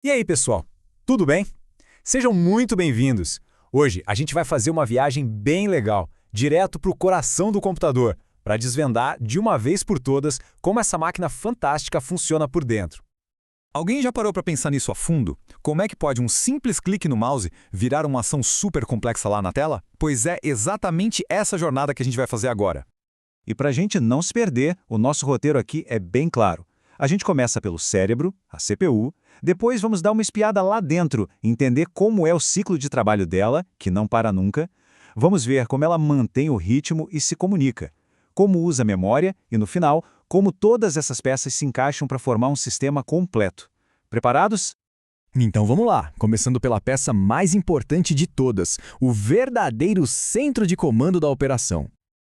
E aí, pessoal? Tudo bem? Sejam muito bem-vindos! Hoje a gente vai fazer uma viagem bem legal, direto para o coração do computador, para desvendar de uma vez por todas como essa máquina fantástica funciona por dentro. Alguém já parou para pensar nisso a fundo? Como é que pode um simples clique no mouse virar uma ação super complexa lá na tela? Pois é exatamente essa jornada que a gente vai fazer agora. E para a gente não se perder, o nosso roteiro aqui é bem claro. A gente começa pelo cérebro, a CPU, depois vamos dar uma espiada lá dentro, entender como é o ciclo de trabalho dela, que não para nunca. Vamos ver como ela mantém o ritmo e se comunica, como usa a memória e, no final, como todas essas peças se encaixam para formar um sistema completo. Preparados? Então vamos lá, começando pela peça mais importante de todas, o verdadeiro centro de comando da operação.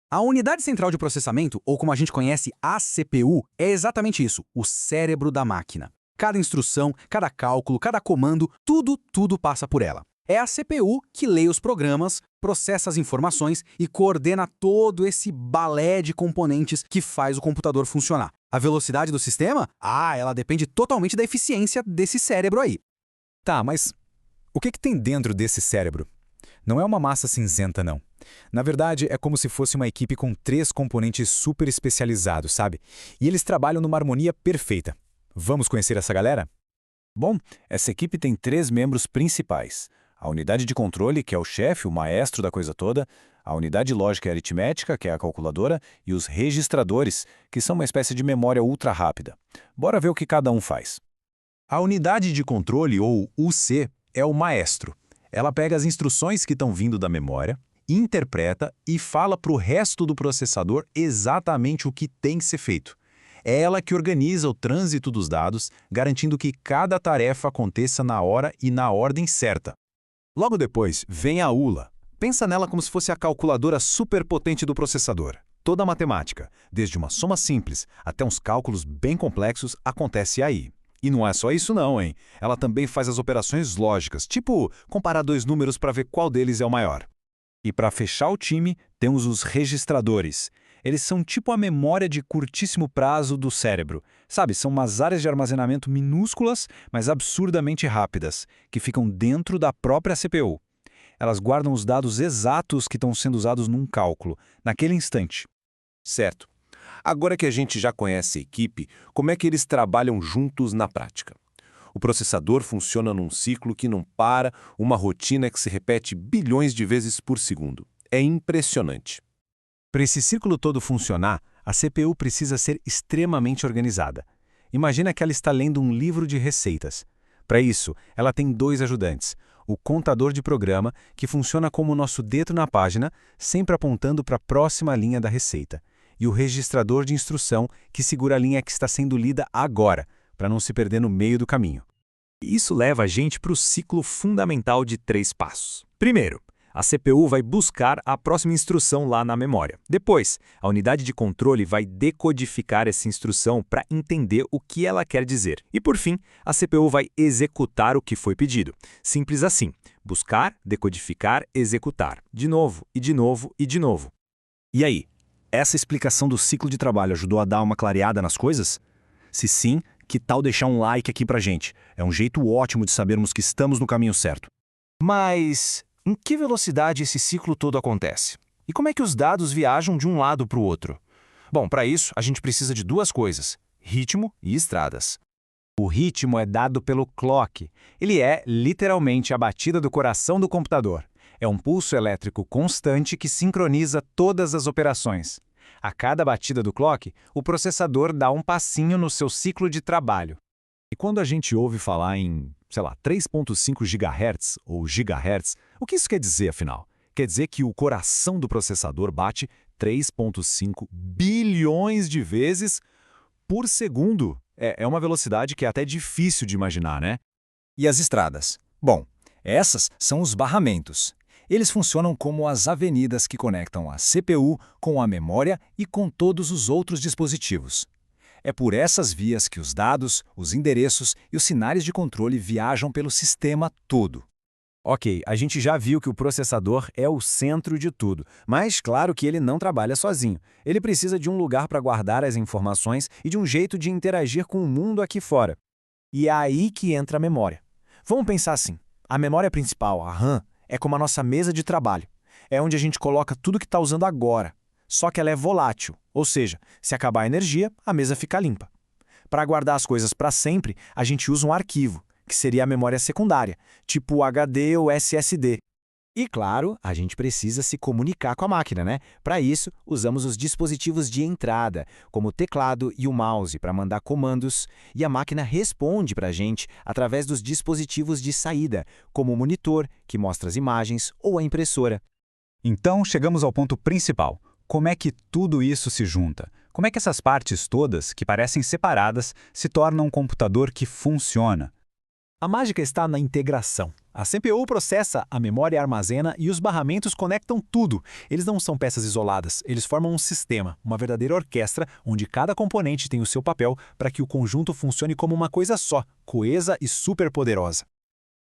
A unidade central de processamento, ou como a gente conhece, a CPU, é exatamente isso, o cérebro da máquina. Cada instrução, cada cálculo, cada comando, tudo passa por ela. É a CPU que lê os programas, processa as informações e coordena todo esse balé de componentes que faz o computador funcionar. A velocidade do sistema? Ela depende totalmente da eficiência desse cérebro aí. Tá, mas o que tem dentro desse cérebro? Não é uma massa cinzenta, não. Na verdade, é como se fosse uma equipe com 3 componentes super especializados, sabe? E eles trabalham numa harmonia perfeita. Vamos conhecer essa galera? Bom, essa equipe tem 3 membros principais. A unidade de controle, que é o chefe, o maestro da coisa toda, a unidade lógica e aritmética, que é a calculadora, e os registradores, que são uma espécie de memória ultra rápida. Bora ver o que cada um faz. A unidade de controle, ou UC, é o maestro. Ela pega as instruções que estão vindo da memória, interpreta e fala para o resto do processador exatamente o que tem que ser feito. É ela que organiza o trânsito dos dados, garantindo que cada tarefa aconteça na hora e na ordem certa. Logo depois, vem a ULA. Pensa nela como se fosse a calculadora superpotente do processador. Toda a matemática, desde uma soma simples até uns cálculos bem complexos, acontece aí. E não é só isso não, hein? Ela também faz as operações lógicas, tipo comparar 2 números para ver qual deles é o maior. E para fechar o time, temos os registradores. Eles são tipo a memória de curtíssimo prazo do cérebro. Sabe, são umas áreas de armazenamento minúsculas, mas absurdamente rápidas, que ficam dentro da própria CPU. Elas guardam os dados exatos que estão sendo usados num cálculo, naquele instante. Certo. Agora que a gente já conhece a equipe, como é que eles trabalham juntos na prática? O processador funciona num ciclo que não para, uma rotina que se repete bilhões de vezes por segundo. É impressionante. Para esse círculo todo funcionar, a CPU precisa ser extremamente organizada. Imagina que ela está lendo um livro de receitas. Para isso, ela tem 2 ajudantes. O contador de programa, que funciona como o nosso dedo na página, sempre apontando para a próxima linha da receita. E o registrador de instrução, que segura a linha que está sendo lida agora, para não se perder no meio do caminho. Isso leva a gente para o ciclo fundamental de 3 passos. Primeiro, a CPU vai buscar a próxima instrução lá na memória. Depois, a unidade de controle vai decodificar essa instrução para entender o que ela quer dizer. E por fim, a CPU vai executar o que foi pedido. Simples assim. Buscar, decodificar, executar. De novo, e de novo, e de novo. E aí, essa explicação do ciclo de trabalho ajudou a dar uma clareada nas coisas? Se sim, que tal deixar um like aqui pra gente? É um jeito ótimo de sabermos que estamos no caminho certo. Mas em que velocidade esse ciclo todo acontece? E como é que os dados viajam de um lado para o outro? Bom, para isso, a gente precisa de 2 coisas: ritmo e estradas. O ritmo é dado pelo clock. Ele é, literalmente, a batida do coração do computador. É um pulso elétrico constante que sincroniza todas as operações. A cada batida do clock, o processador dá um passinho no seu ciclo de trabalho. E quando a gente ouve falar em, 3.5 GHz ou gigahertz, o que isso quer dizer, afinal? Quer dizer que o coração do processador bate 3.5 bilhões de vezes por segundo. É uma velocidade que é até difícil de imaginar, né? E as estradas? Bom, essas são os barramentos. Eles funcionam como as avenidas que conectam a CPU com a memória e com todos os outros dispositivos. É por essas vias que os dados, os endereços e os sinais de controle viajam pelo sistema todo. Ok, a gente já viu que o processador é o centro de tudo, mas claro que ele não trabalha sozinho. Ele precisa de um lugar para guardar as informações e de um jeito de interagir com o mundo aqui fora. E é aí que entra a memória. Vamos pensar assim, a memória principal, a RAM, é como a nossa mesa de trabalho. É onde a gente coloca tudo que está usando agora. Só que ela é volátil, ou seja, se acabar a energia, a mesa fica limpa. Para guardar as coisas para sempre, a gente usa um arquivo, que seria a memória secundária, tipo o HD ou SSD. E claro, a gente precisa se comunicar com a máquina, né? Para isso, usamos os dispositivos de entrada, como o teclado e o mouse, para mandar comandos, e a máquina responde para a gente através dos dispositivos de saída, como o monitor, que mostra as imagens, ou a impressora. Então, chegamos ao ponto principal. Como é que tudo isso se junta? Como é que essas partes todas, que parecem separadas, se tornam um computador que funciona? A mágica está na integração. A CPU processa, a memória armazena e os barramentos conectam tudo. Eles não são peças isoladas, eles formam um sistema, uma verdadeira orquestra, onde cada componente tem o seu papel para que o conjunto funcione como uma coisa só, coesa e superpoderosa.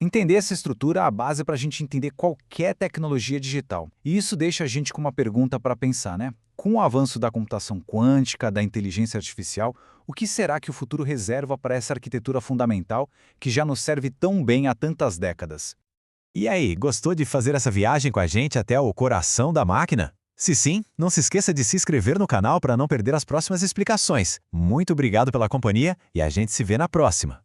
Entender essa estrutura é a base para a gente entender qualquer tecnologia digital. E isso deixa a gente com uma pergunta para pensar, né? Com o avanço da computação quântica, da inteligência artificial, o que será que o futuro reserva para essa arquitetura fundamental que já nos serve tão bem há tantas décadas? E aí, gostou de fazer essa viagem com a gente até o coração da máquina? Se sim, não se esqueça de se inscrever no canal para não perder as próximas explicações. Muito obrigado pela companhia e a gente se vê na próxima.